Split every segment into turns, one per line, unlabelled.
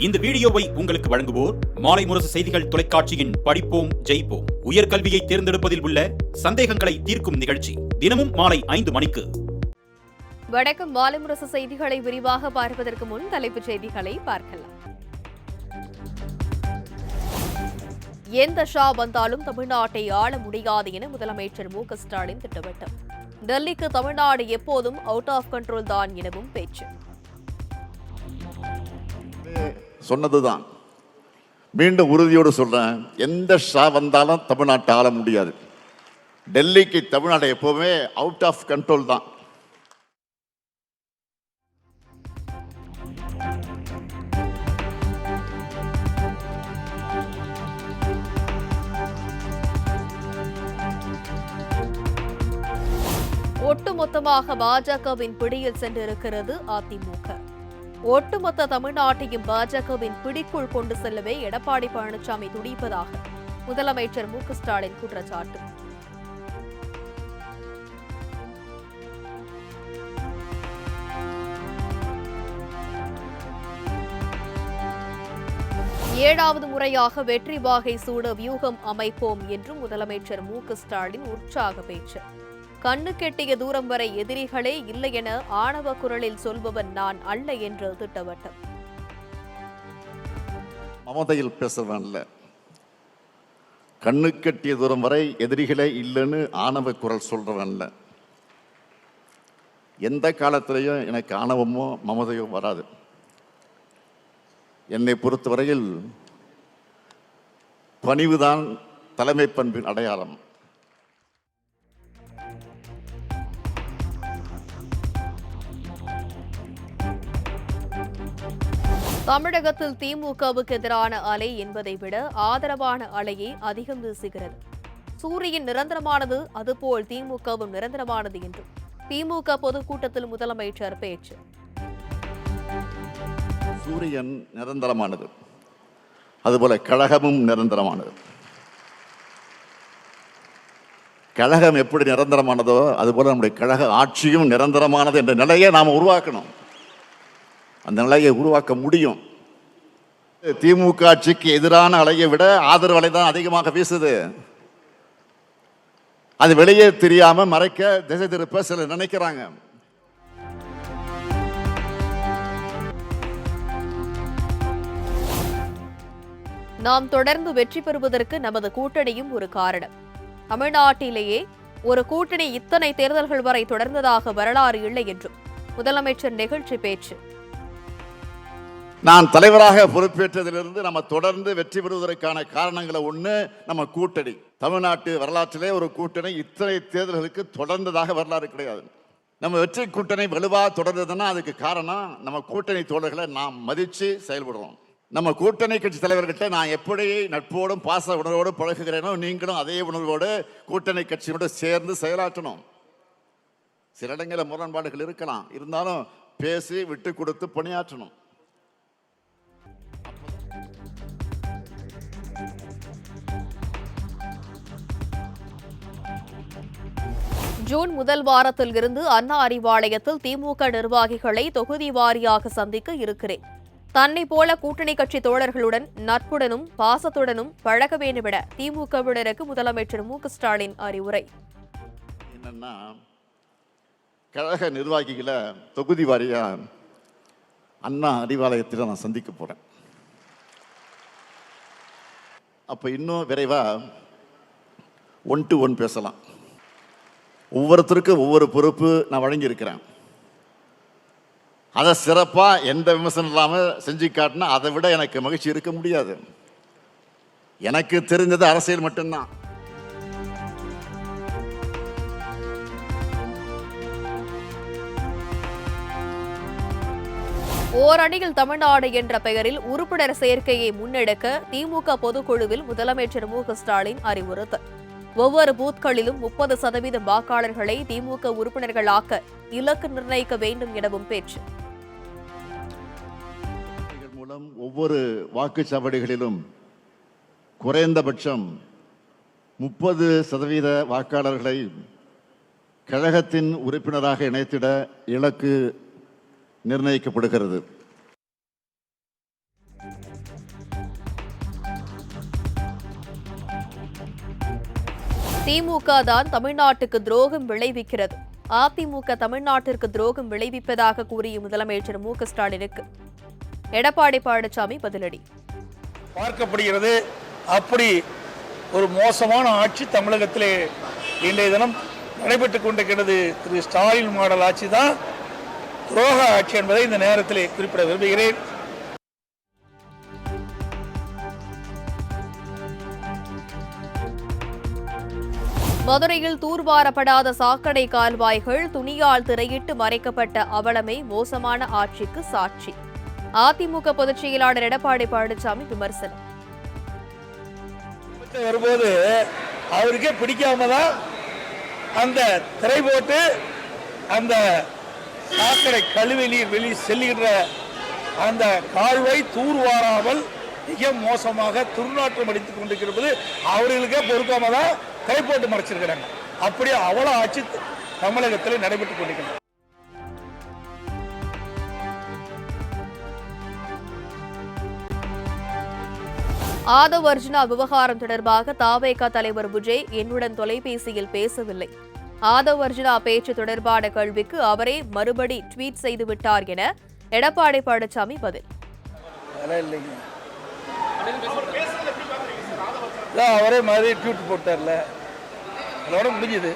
இந்த வீடியோவை உங்களுக்கு வழங்குவோர் மாலை முரசு செய்திகள் தொலைக்காட்சியின் படிப்போம் ஜெயிப்போம் உயர்கல்வியை தேர்ந்தெடுப்பதில் உள்ள சந்தேகங்களை தீர்க்கும் நிகழ்ச்சி தினமும் மாலை 5 மணிக்கு.
வணக்கம். மாலை முரசு செய்திகளை விரிவாக பார்ப்பதற்கு முன் தலைப்புச் செய்திகளை பார்க்கலாம். எந்த ஷா வந்தாலும் தமிழ்நாட்டை ஆள முடியாது என முதலமைச்சர் மு க ஸ்டாலின் திட்டவட்டம். டெல்லிக்கு தமிழ்நாடு எப்போதும் அவுட் ஆஃப் கண்ட்ரோல் தான் எனவும் பேச்சு.
சொன்னதுதான் மீண்டும் உறுதியோடு சொல்றேன், எந்த ஷா வந்தாலும் தமிழ்நாட்டை ஆள முடியாது. டெல்லிக்கு தமிழ்நாடு எப்பவுமே அவுட் ஆஃப் கண்ட்ரோல் தான்.
ஒட்டுமொத்தமாக பாஜகவின் பிடியில் சென்றிருக்கிறது அதிமுக. ஒட்டுமொத்த தமிழ்நாட்டையும் பாஜகவின் பிடிக்குள் கொண்டு செல்லவே எடப்பாடி பழனிசாமி துடிப்பதாக முதலமைச்சர் மு க ஸ்டாலின் குற்றச்சாட்டு. ஏழாவது முறையாக வெற்றி வாகை சூட வியூகம் அமைப்போம் என்றும் முதலமைச்சர் மு க ஸ்டாலின் உற்சாக பேச்சு. கண்ணு கெட்டிய தூரம் வரை எதிரிகளே இல்லை என ஆணவ குரலில் சொல்பவன் நான் அல்ல என்று திட்டவட்டம்.
மமதையில் பேசுறவன்ல, கண்ணு கெட்டிய தூரம் வரை எதிரிகளே இல்லைன்னு ஆணவ குரல் சொல்றவன்ல. எந்த காலத்திலையும் எனக்கு ஆணவமோ மமதையோ வராது. என்னை பொறுத்தவரையில் பணிவுதான் தலைமை பண்பின் அடையாளம்.
தமிழகத்தில் திமுகவுக்கு எதிரான அலை என்பதை விட ஆதரவான அலையை அதிகம் வீசுகிறது. சூரியன் நிரந்தரமானது, அதுபோல் திமுகவும் நிரந்தரமானது என்றும் திமுக பொதுக்கூட்டத்தில் முதலமைச்சர் பேச்சு.
சூரியன் நிரந்தரமானது, அதுபோல கழகமும் நிரந்தரமானது. கழகம் எப்படி நிரந்தரமானதோ அதுபோல நம்முடைய கழக ஆட்சியும் நிரந்தரமானது என்ற நிலையை நாம் உருவாக்கணும். அந்த நிலையை உருவாக்க முடியும். திமுக ஆட்சிக்கு எதிரான அலையை விட ஆதரவு அலை தான் அதிகமாக வீசுது. அது வெளியே தெரியாம மறைக்க, திசை திருப்ப சிலர் நினைக்கிறாங்க.
நாம் தொடர்ந்து வெற்றி பெறுவதற்கு நமது கூட்டணியும் ஒரு காரணம். தமிழ்நாட்டிலேயே ஒரு கூட்டணி இத்தனை தேர்தல்கள் வரை தொடர்ந்ததாக வரலாறு இல்லை என்றும் முதலமைச்சர் நிகழ்ச்சி பேச்சு.
நான் தலைவராக பொறுப்பேற்றதிலிருந்து நம்ம தொடர்ந்து வெற்றி பெறுவதற்கான காரணங்களை ஒண்ணு நம்ம கூட்டணி. தமிழ்நாட்டு வரலாற்றிலே ஒரு கூட்டணி இத்தனை தேர்தல்களுக்கு தொடர்ந்ததாக வரலாறு கிடையாது. நம்ம வெற்றி கூட்டணி வலுவா தொடர்ந்ததுன்னா அதுக்கு காரணம் நம்ம கூட்டணி தோழர்களை நாம் மதிச்சு செயல்படுறோம். நம்ம கூட்டணி கட்சி தலைவர்கிட்ட நான் எப்படி நட்போடும் பாச உணர்வோடு பழகுகிறேனோ நீங்களும் அதே உணர்வோடு கூட்டணி கட்சியோடு சேர்ந்து செயலாற்றணும். சில இடங்களில் முரண்பாடுகள் இருக்கலாம், இருந்தாலும் பேசி விட்டு கொடுத்து பணியாற்றணும்.
ஜூன் முதல் வாரத்தில் இருந்து அண்ணா அறிவாலயத்தில் திமுக நிர்வாகிகளை தொகுதி வாரியாக சந்திக்க இருக்கிறேன். தன்னை போல கூட்டணி கட்சி தோழர்களுடன் நட்புடனும் பாசத்துடனும் பழக வேண்டுமென திமுகவினருக்கு முதலமைச்சர் மு க ஸ்டாலின் அறிவுரை.
என்னன்னா, கழக நிர்வாகிகளை தொகுதி வாரியா அண்ணா அறிவாலயத்தில் நான் சந்திக்க போறேன். அப்ப இன்னும் விரைவா 1-to-1 பேசலாம். ஒவ்வொருத்தருக்கும் ஒவ்வொரு பொறுப்பு நான் வழங்கியிருக்கிறேன். அதை சிறப்பாக எந்த விமர்சனம் இல்லாமல் செஞ்சு காட்டினா அதை விட எனக்கு மகிழ்ச்சி இருக்க முடியாது. எனக்கு தெரிஞ்சது அரசியல் மட்டும்தான்.
ஓரணியில் தமிழ்நாடு என்ற பெயரில் உறுப்பினர் சேர்க்கையை முன்னெடுக்க திமுக பொதுக்குழுவில் முதலமைச்சர் மு க ஸ்டாலின் அறிவுறுத்தல். ஒவ்வொரு பூத்களிலும் 30% வாக்காளர்களை திமுக உறுப்பினர்களாக்க இலக்கு நிர்ணயிக்க வேண்டும் எனவும் பேச்சு.
மூலம் ஒவ்வொரு வாக்குச்சாவடிகளிலும் குறைந்தபட்சம் 30% வாக்காளர்களை கழகத்தின் உறுப்பினராக இணைத்திட இலக்கு நிர்ணயிக்கப்படுகிறது.
திமுக தான் தமிழ்நாட்டுக்கு துரோகம் விளைவிக்கிறது. அதிமுக தமிழ்நாட்டிற்கு துரோகம் விளைவிப்பதாக கூறிய முதலமைச்சர் மு.க.ஸ்டாலினுக்கு எடப்பாடி பழனிசாமி பதிலடி.
பார்க்கப்படுகிறது. அப்படி ஒரு மோசமான ஆட்சி தமிழகத்திலே இன்றைய தினம் நடைபெற்றுக் கொண்டிருக்கிறது. திரு ஸ்டாலின் மாடல் ஆட்சி தான் துரோக ஆட்சி என்பதை இந்த நேரத்திலே குறிப்பிட விரும்புகிறேன்.
மதுரையில் தூர்வாரப்படாத சாக்கடை கால்வாய்கள் துணியால் திரையிட்டு மறைக்கப்பட்ட அவலமே மோசமான ஆட்சிக்கு சாட்சி. அதிமுக பொதுச் செயலாளர் எடப்பாடி பழனிசாமி விமர்சனம்.
வரும்போது அவருக்கே பிடிக்காம தான் அந்த திரை போட்டு அந்த சாக்கடை கழிவு நீர் வெளியே செல்லுகின்ற அந்த கால்வாய் தூர்வாராமல் மிக மோசமாக துர்நாற்றம் அடித்துக் கொண்டிருக்கிறது. அவர்களுக்கே பொறுக்காம தான் கை போட்டு மறைச்சிருக்கிறாங்க. அப்படியே அவ்வளவு ஆட்சி தமிழகத்தில் நடைபெற்றுக் கொண்டிருக்கிறது.
ஆதவ் அர்ஜுனா விவகாரம் தொடர்பாக தவேக தலைவர் விஜய் என்னுடன் தொலைபேசியில் பேசவில்லை. ஆதவ் அர்ஜுனா பேச்சு தொடர்பான கேள்விக்கு அவரே மறுபடி ட்வீட் செய்துவிட்டார் என எடப்பாடி பழனிசாமி பதில்.
அவரே மாதிரி ட்வீட் போட்டார்ல, அதோட முடிஞ்சது.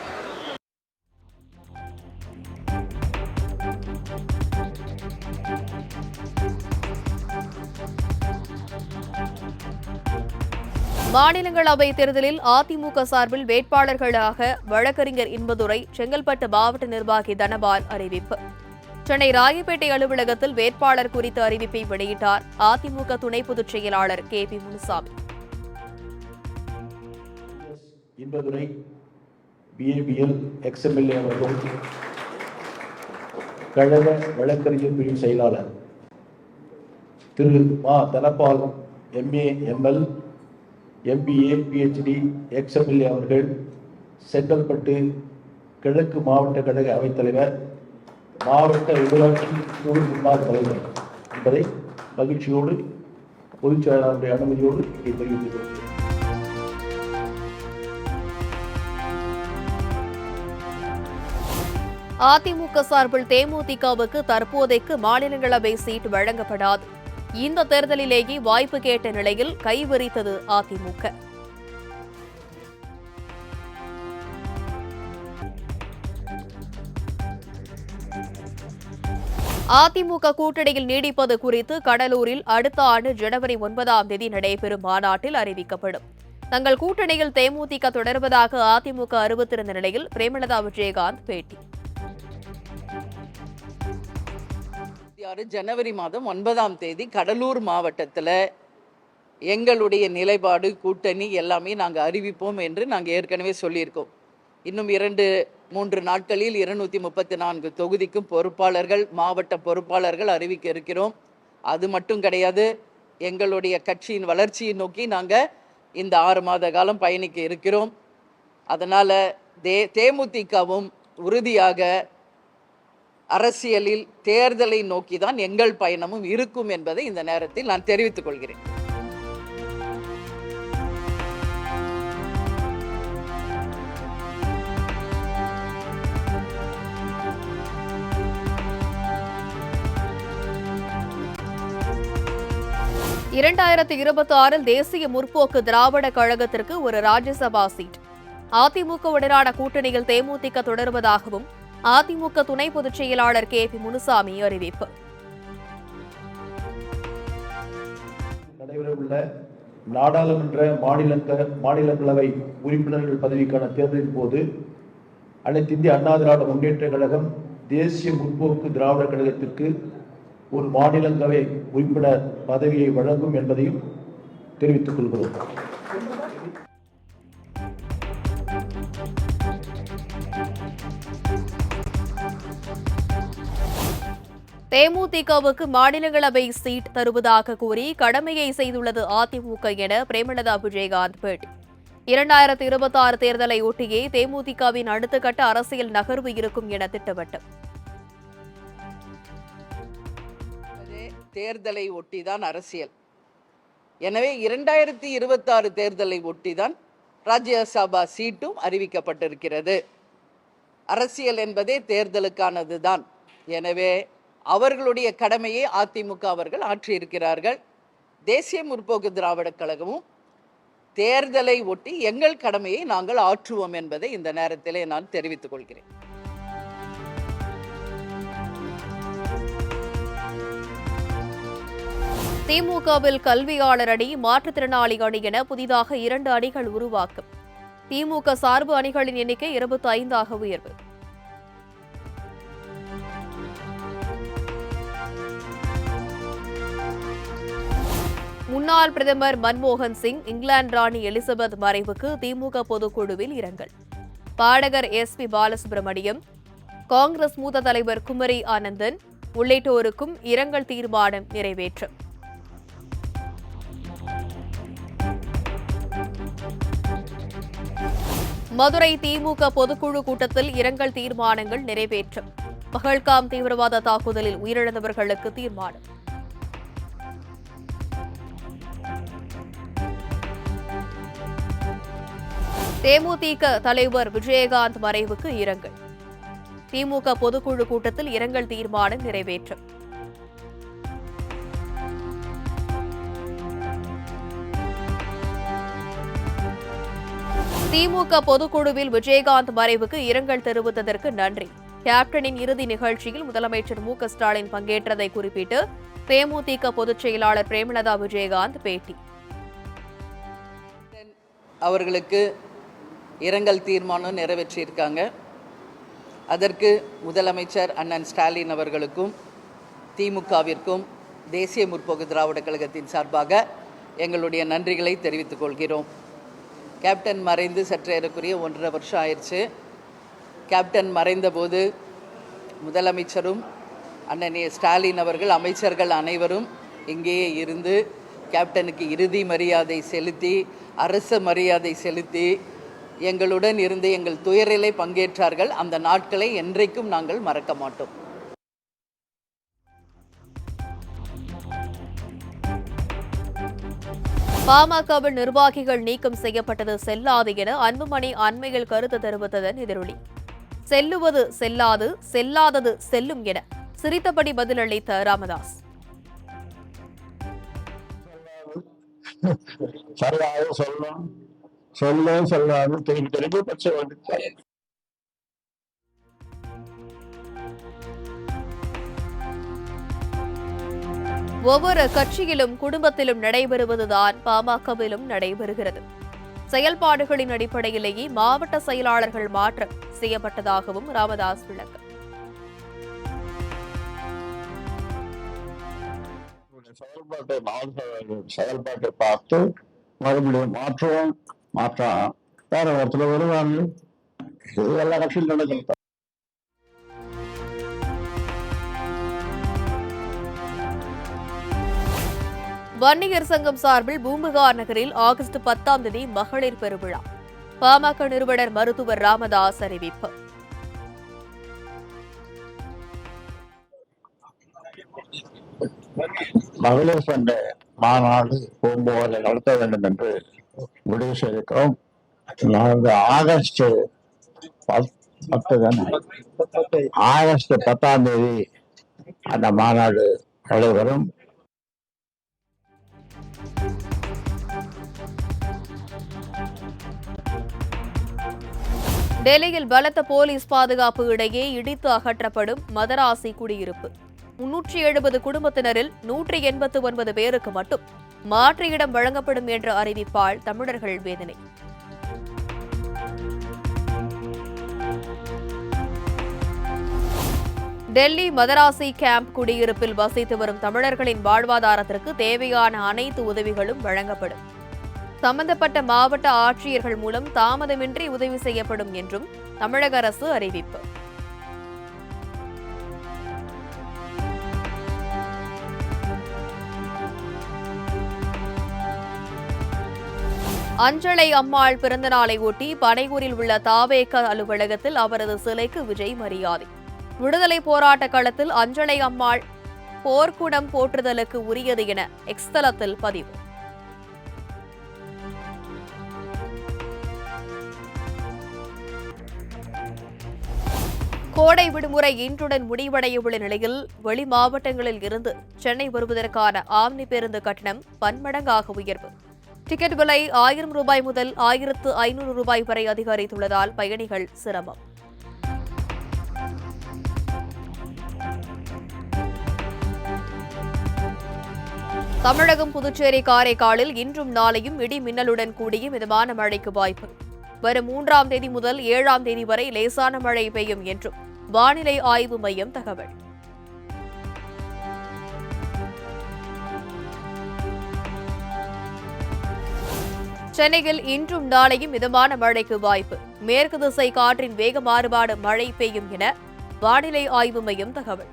மாநிலங்களவை தேர்தலில் அதிமுக சார்பில் வேட்பாளர்களாக வழக்கறிஞர் இன்பதுரை, செங்கல்பட்டு மாவட்ட நிர்வாகி தனபால் அறிவிப்பு. சென்னை ராயப்பேட்டை அலுவலகத்தில் வேட்பாளர் குறித்த அறிவிப்பை வெளியிட்டார் அதிமுக துணை பொதுச் செயலாளர் KP Munusamy.
Inbadurai BABL XMLA அவர்கள், கழக வழக்கறிஞர் பிரிவு செயலாளர் திரு மா Dhanapal MA ML MBA PhD XMLA அவர்கள், செங்கல்பட்டு கிழக்கு மாவட்ட கழக அவைத்தலைவர், மாவட்ட ஊராட்சி குழு முன்னாள் தலைவர் என்பதை மகிழ்ச்சியோடு பொதுச் செயலாளருடைய அனுமதியோடு தெரிவித்துக்
அதிமுக சார்பில் தேமுதிகவுக்கு தற்போதைக்கு மாநிலங்களவை சீட் வழங்கப்படாது. இந்த தேர்தலிலேயே வாய்ப்பு கேட்ட நிலையில் கைவிரித்தது அதிமுக. அதிமுக கூட்டணியில் நீடிப்பது குறித்து கடலூரில் அடுத்த ஆண்டு ஜனவரி 9ஆம் தேதி நடைபெறும் மாநாட்டில் அறிவிக்கப்படும். தங்கள் கூட்டணியில் தேமுதிக தொடர்வதாக அதிமுக அறிவித்திருந்த நிலையில் பிரேமலதா விஜயகாந்த் பேட்டி.
ஜனவரி மாதம் 9ஆம் தேதி கடலூர் மாவட்டத்தில் எங்களுடைய நிலைப்பாடு கூட்டணி எல்லாமே நாங்கள் அறிவிப்போம் என்று நாங்கள் ஏற்கனவே சொல்லியிருக்கோம். இன்னும் 2-3 நாட்களில் 234 தொகுதிக்கும் பொறுப்பாளர்கள், மாவட்ட பொறுப்பாளர்கள் அறிவிக்க இருக்கிறோம். அது மட்டும் கிடையாது, எங்களுடைய கட்சியின் வளர்ச்சியை நோக்கி நாங்கள் இந்த 6 மாத காலம் பயணிக்க இருக்கிறோம். அதனால் தேமுதிகவும் உறுதியாக அரசியலில் தேர்தலை நோக்கி தான் எங்கள் பயணமும் இருக்கும் என்பதை இந்த நேரத்தில் நான் தெரிவித்துக் கொள்கிறேன்.
(2026) தேசிய முற்போக்கு திராவிட கழகத்திற்கு ஒரு ராஜ்யசபா சீட். அதிமுகவுடனான கூட்டணியில் தேமுதிக தொடர்வதாகவும் அதிமுக துணை பொதுச் செயலாளர் KP முனுசாமி அறிவிப்பு.
நடைபெறவுள்ள நாடாளுமன்ற மாநிலங்களவை உறுப்பினர்கள் பதவிக்கான தேர்தலின் போது அனைத்து இந்திய அண்ணா திராவிட முன்னேற்ற கழகம் தேசிய முற்போக்கு திராவிட கழகத்திற்கு ஒரு மாநிலங்களவை உறுப்பினர் பதவியை வழங்கும் என்பதையும் தெரிவித்துக் கொள்கிறோம்.
தேமுதிகவுக்கு மாநிலங்களவை சீட் தருவதாக கூறி கடமையை செய்துள்ளது அதிமுக என பிரேமலதா விஜயகாந்த் பேட்டி. 2026 தேர்தலை ஒட்டியே தேமுதிகவின் அடுத்த கட்ட அரசியல் நகர்வு இருக்கும் என திட்டவட்டம்.
தேர்தலை ஒட்டிதான் அரசியல். எனவே 2026 தேர்தலை ஒட்டிதான் ராஜ்யசபா சீட்டும் அறிவிக்கப்பட்டிருக்கிறது. அரசியல் என்பதே தேர்தலுக்கானது தான். எனவே அவர்களுடைய கடமையை அதிமுக அவர்கள் ஆற்றியிருக்கிறார்கள். தேசிய முற்போக்கு திராவிடக் கழகமும் தேர்தலை ஒட்டி எங்கள் கடமையை நாங்கள் ஆற்றுவோம் என்பதை இந்த நேரத்திலே நான் தெரிவித்துக் கொள்கிறேன்.
திமுகவில் கல்வியாளர் அணி, மாற்றுத்திறனாளி அணி என புதிதாக 2 அணிகள் உருவாக்கம். திமுக சார்பு அணிகளின் எண்ணிக்கை 25ஆக உயர்வு. முன்னாள் பிரதமர் மன்மோகன் சிங், இங்கிலாந்து ராணி எலிசபெத் மறைவுக்கு திமுக பொதுக்குழுவில் இரங்கல். பாடகர் SP பாலசுப்ரமணியம், காங்கிரஸ் மூத்த தலைவர் குமரி ஆனந்தன் உள்ளிட்டோருக்கும் இரங்கல் தீர்மானம் நிறைவேற்றம். மதுரை திமுக பொதுக்குழு கூட்டத்தில் இரங்கல் தீர்மானங்கள் நிறைவேற்றம். பகல்காம் தீவிரவாத தாக்குதலில் உயிரிழந்தவர்களுக்கு தீர்மானம். தேமுதிக தலைவர் விஜயகாந்த் மறைவுக்கு இரங்கல். திமுக பொதுக்குழு கூட்டத்தில் இரங்கல் தீர்மானம் நிறைவேற்றம். திமுக பொதுக்குழுவில் விஜயகாந்த் மறைவுக்கு இரங்கல் தெரிவித்ததற்கு நன்றி. கேப்டனின் இறுதி நிகழ்ச்சியில் முதலமைச்சர் மு.க.ஸ்டாலின் பங்கேற்றதை குறிப்பிட்டு தேமுதிக பொதுச் செயலாளர் பிரேமலதா விஜயகாந்த் பேட்டி.
அவர்களுக்கு இரங்கல் தீர்மானம் நிறைவேற்றியிருக்காங்க. அதற்கு முதலமைச்சர் அண்ணன் ஸ்டாலின் அவர்களுக்கும் திமுகவிற்கும் தேசிய முற்போக்கு திராவிடக் கழகத்தின் சார்பாக எங்களுடைய நன்றிகளை தெரிவித்துக் கொள்கிறோம். கேப்டன் மறைந்து சற்றேறக்குரிய 1.5 வருஷம் ஆயிடுச்சு. கேப்டன் மறைந்தபோது முதலமைச்சரும் அண்ணன் ஸ்டாலின் அவர்கள், அமைச்சர்கள் அனைவரும் இங்கேயே இருந்து கேப்டனுக்கு இறுதி மரியாதை செலுத்தி, அரச மரியாதை செலுத்தி எங்களுடன் இருந்து எங்கள் துயரிலே பங்கேற்றார்கள். அந்த நாட்களை என்றைக்கும் நாங்கள் மறக்க மாட்டோம்.
பாமகவின் நிர்வாகிகள் நீக்கம் செய்யப்பட்டது செல்லாது என அன்புமணி அண்மையில் கருத்து தெரிவித்ததன் எதிரொலி. செல்லுவது செல்லாது, செல்லாதது செல்லும் என சிரித்தபடி பதிலளித்த ராமதாஸ். ஒவ்வொரு கட்சியிலும் குடும்பத்திலும் நடைபெறுவதுதான் பாமகவிலும் நடைபெறுகிறது. செயல்பாடுகளின் அடிப்படையிலேயே மாவட்ட செயலாளர்கள் மாற்றம் செய்யப்பட்டதாகவும் ராமதாஸ் விளக்கம்.
செயல்பாட்டை பார்த்து மறுபடியும் மாற்றம் வேற ஒருத்தர் வருவாங்க. எல்லா கட்சியும் நடக்கும்.
வன்னியர் சங்கம் சார்பில் பூம்புகார் நகரில் ஆகஸ்ட் 10ஆம் தேதி மகளிர் பெருவிழா. பாமக நிறுவனர் மருத்துவர் ராமதாஸ் அறிவிப்பு.
மகளிர் சங்க மாநாடு பூம்புகாரில் நடத்த வேண்டும் என்று முடிவு செய்திருக்கிறோம். ஆகஸ்ட் 10ஆம் தேதி அந்த மாநாடு நடைபெறும்.
டெல்லியில் பலத்த போலீஸ் பாதுகாப்பு இடையே இடித்து அகற்றப்படும் மதராசி குடியிருப்பு. 370 குடும்பத்தினரில் 189 பேருக்கு மட்டும் மாற்று இடம் வழங்கப்படும் என்ற அறிவிப்பால் தமிழர்கள் வேதனை. டெல்லி மதராசி கேம்ப் குடியிருப்பில் வசித்து வரும் தமிழர்களின் வாழ்வாதாரத்திற்கு தேவையான அனைத்து உதவிகளும் வழங்கப்படும். சம்பந்தப்பட்ட மாவட்ட ஆட்சியர்கள் மூலம் தாமதமின்றி உதவி செய்யப்படும் என்றும் தமிழக அரசு அறிவிப்பு. அஞ்சலை அம்மாள் பிறந்தநாளை ஒட்டி பனையூரில் உள்ள தாவேக அலுவலகத்தில் அவரது சிலைக்கு விஜய் மரியாதை. விடுதலை போராட்ட களத்தில் அஞ்சலை அம்மாள் போர்க்குணம் போற்றுதலுக்கு உரியது என எக்ஸ் தளத்தில் பதிவு. கோடை விடுமுறை இன்றுடன் முடிவடையவுள்ள நிலையில் வெளி மாவட்டங்களில் இருந்து சென்னை வருவதற்கான ஆம்னி பேருந்து கட்டணம் பன்மடங்காக உயர்வு. டிக்கெட் விலை 1000 ரூபாய் முதல் 1500 ரூபாய் வரை அதிகரித்துள்ளதால் பயணிகள் சிரமம். தமிழகம், புதுச்சேரி, காரைக்காலில் இன்றும் நாளையும் இடி மின்னலுடன் கூடிய மிதமான மழைக்கு வாய்ப்பு. வரும் 3ஆம் தேதி முதல் 7ஆம் தேதி வரை லேசான மழை பெய்யும் என்றும் வானிலை ஆய்வு மையம் தகவல். சென்னையில் இன்றும் நாளையும் மிதமான மழைக்கு வாய்ப்பு. மேற்கு திசை காற்றின் வேக மாறுபாடு மழை பெய்யும் என வானிலை ஆய்வு மையம் தகவல்.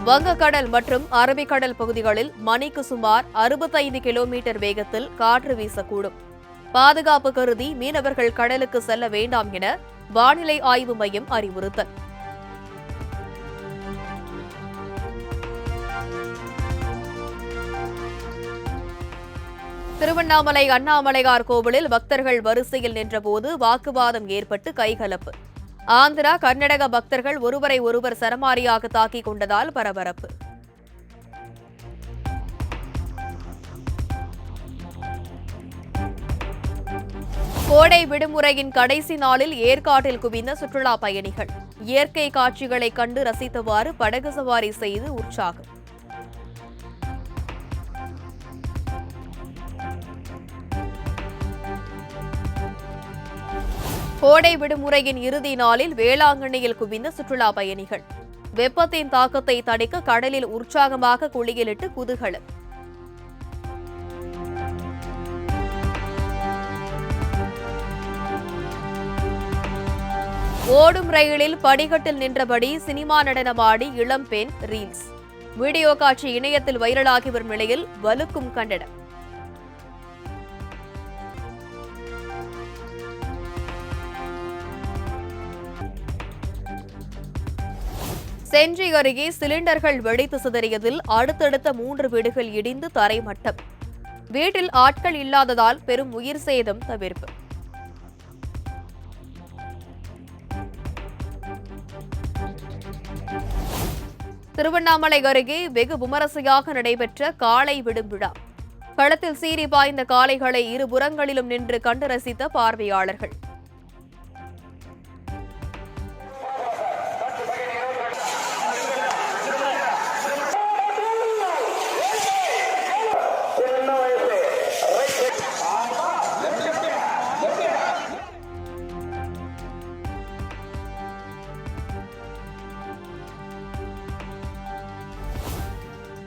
வங்கக்கடல் மற்றும் அரபிக்கடல் பகுதிகளில் மணிக்கு சுமார் 65 கிலோமீட்டர் வேகத்தில் காற்று வீசக்கூடும். பாதுகாப்பு கருதி மீனவர்கள் கடலுக்கு செல்ல வேண்டாம் என வானிலை ஆய்வு மையம் அறிவுறுத்தல். திருவண்ணாமலை அண்ணாமலையார் கோவிலில் பக்தர்கள் வரிசையில் நின்றபோது வாக்குவாதம் ஏற்பட்டு கைகலப்பு. ஆந்திரா, கர்நாடக பக்தர்கள் ஒருவரை ஒருவர் சரமாரியாக தாக்கிக் கொண்டதால் பரபரப்பு. கோடை விடுமுறையின் கடைசி நாளில் ஏற்காட்டில் குவிந்த சுற்றுலா பயணிகள் இயற்கை காட்சிகளை கண்டு ரசித்தவாறு படகு சவாரி செய்து உற்சாகம். கோடை விடுமுறையின் இறுதி நாளில் வேளாங்கண்ணியில் குவிந்த சுற்றுலா பயணிகள் வெப்பத்தின் தாக்கத்தை தணிக்க கடலில் உற்சாகமாக குளியலிட்டு குதூகலம். ஓடும் ரயிலில் படிக்கட்டில் நின்றபடி சினிமா நடனமாடி இளம்பெண் ரீல்ஸ். வீடியோ காட்சி இணையத்தில் வைரலாகி வரும் நிலையில் வலுக்கும் கண்டனம். செஞ்சி அருகே சிலிண்டர்கள் வெடித்து சிதறியதில் அடுத்தடுத்த 3 வீடுகள் இடிந்து தரைமட்டம். வீட்டில் ஆட்கள் இல்லாததால் பெரும் உயிர் சேதம் தவிர்ப்பு. திருவண்ணாமலை அருகே வெகு விமரிசையாக நடைபெற்ற காளை விடும் விழா. களத்தில் சீறி பாய்ந்த காளைகளை இருபுறங்களிலும் நின்று கண்டு ரசித்த பார்வையாளர்கள்.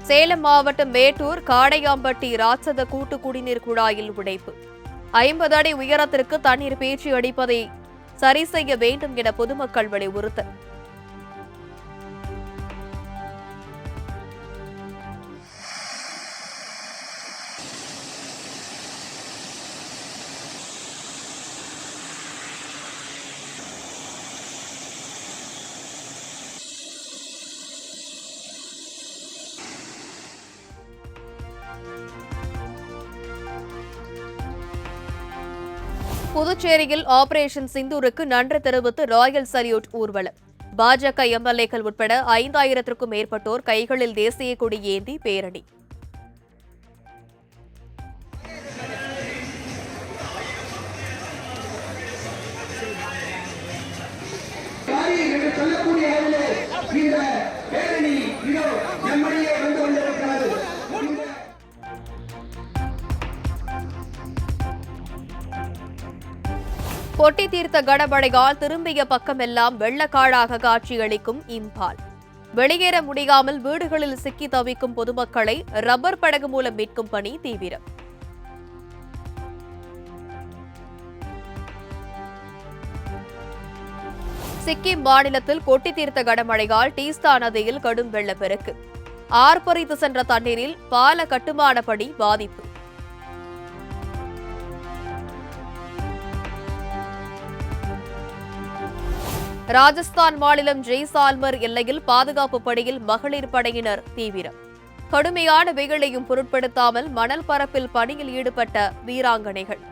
சேலம் மாவட்டம் மேட்டூர் காடையாம்பட்டி ராட்சத கூட்டு குடிநீர் குழாயில் உடைப்பு. 50 அடி உயரத்திற்கு தண்ணீர் பீய்ச்சி அடிப்பதை சரி செய்ய வேண்டும் என பொதுமக்கள் வலியுறுத்தல். புதுச்சேரியில் ஆபரேஷன் சிந்தூருக்கு நன்றி தெரிவித்து ராயல் சல்யூட் ஊர்வலம். பாஜக எம்எல்ஏக்கள் உட்பட 5000க்கும் மேற்பட்டோர் கைகளில் தேசிய கொடி ஏந்தி பேரணி. கொட்டி தீர்த்த கனமழையால் திரும்பிய பக்கமெல்லாம் வெள்ளக்காடாக காட்சியளிக்கும் இம்பால். வெளியேற முடியாமல் வீடுகளில் சிக்கி தவிக்கும் பொதுமக்களை ரப்பர் படகு மூலம் மீட்கும் பணி தீவிரம். சிக்கிம் மாநிலத்தில் கொட்டி தீர்த்த கனமழையால் டீஸ்தா நதியில் கடும் வெள்ளப்பெருக்கு. ஆர்ப்பரித்து சென்ற தண்ணீரில் பால கட்டுமான பணி பாதிப்பு. ராஜஸ்தான் மாநிலம் ஜெய்சால்மர் எல்லையில் பாதுகாப்பு பணியில் மகளிர் படையினர் தீவிரம். கடுமையான வெயிலையும் பொருட்படுத்தாமல் மணல் பரப்பில் பணியில் ஈடுபட்ட வீராங்கனைகள்.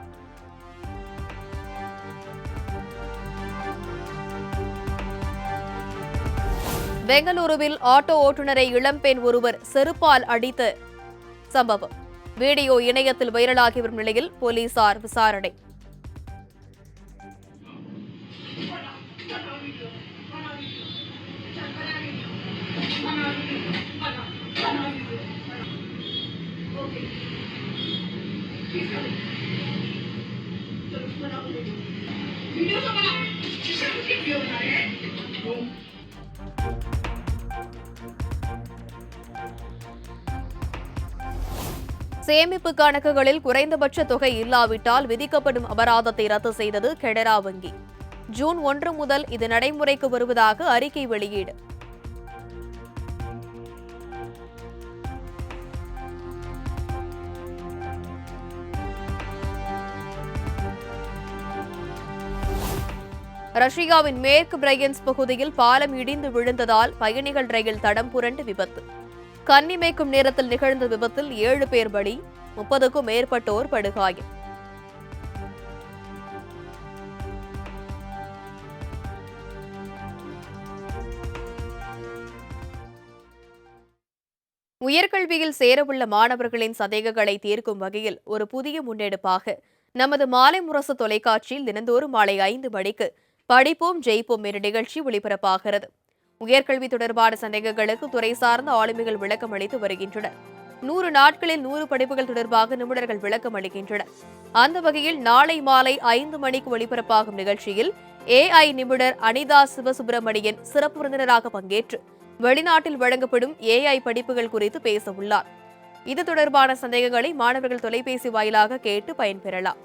பெங்களூருவில் ஆட்டோ ஓட்டுநரை இளம்பெண் ஒருவர் செருப்பால் அடித்த சம்பவம் வீடியோ இணையத்தில் வைரலாகி வரும் நிலையில் போலீசார் விசாரணை. சேமிப்பு கணக்குகளில் குறைந்தபட்ச தொகை இல்லாவிட்டால் விதிக்கப்படும் அபராதத்தை ரத்து செய்தது கனரா வங்கி. ஜூன் 1 முதல் இது நடைமுறைக்கு வருவதாக அறிக்கை வெளியீடு. ரஷ்யாவின் மேற்கு பிரையன்ஸ் பகுதியில் பாலம் இடிந்து விழுந்ததால் பயணிகள் ரயில் தடம் புரண்டு விபத்து. கன்னிமைக்கும் நேரத்தில் நிகழ்ந்த விபத்தில் 7 பேர் பலி, 30க்கும் மேற்பட்டோர் படுகாயம். உயர்கல்வியில் சேரவுள்ள மாணவர்களின் சந்தேகங்களை தீர்க்கும் வகையில் ஒரு புதிய முன்னெடுப்பாக நமது மாலை முரசு தொலைக்காட்சியில் தினந்தோறும் மாலை 5 மணிக்கு படிப்போம் ஜெயிப்போம் என்ற நிகழ்ச்சி ஒளிபரப்பாகிறது. உயர்கல்வி தொடர்பான சந்தேகங்களுக்கு துறை சார்ந்த ஆளுமைகள் விளக்கம் அளித்து வருகின்றனர். 100 நாட்களில் 100 படிப்புகள் தொடர்பாக நிபுணர்கள் விளக்கம் அளிக்கின்றனர். அந்த வகையில் நாளை மாலை 5 மணிக்கு ஒளிபரப்பாகும் நிகழ்ச்சியில் AI நிபுணர் அனிதா சிவசுப்பிரமணியன் சிறப்பு விருந்தினராக பங்கேற்று வெளிநாட்டில் வழங்கப்படும் AI படிப்புகள் குறித்து பேச உள்ளார். இது தொடர்பான சந்தேகங்களை மாணவர்கள் தொலைபேசி வாயிலாக கேட்டு பயன்பெறலாம்.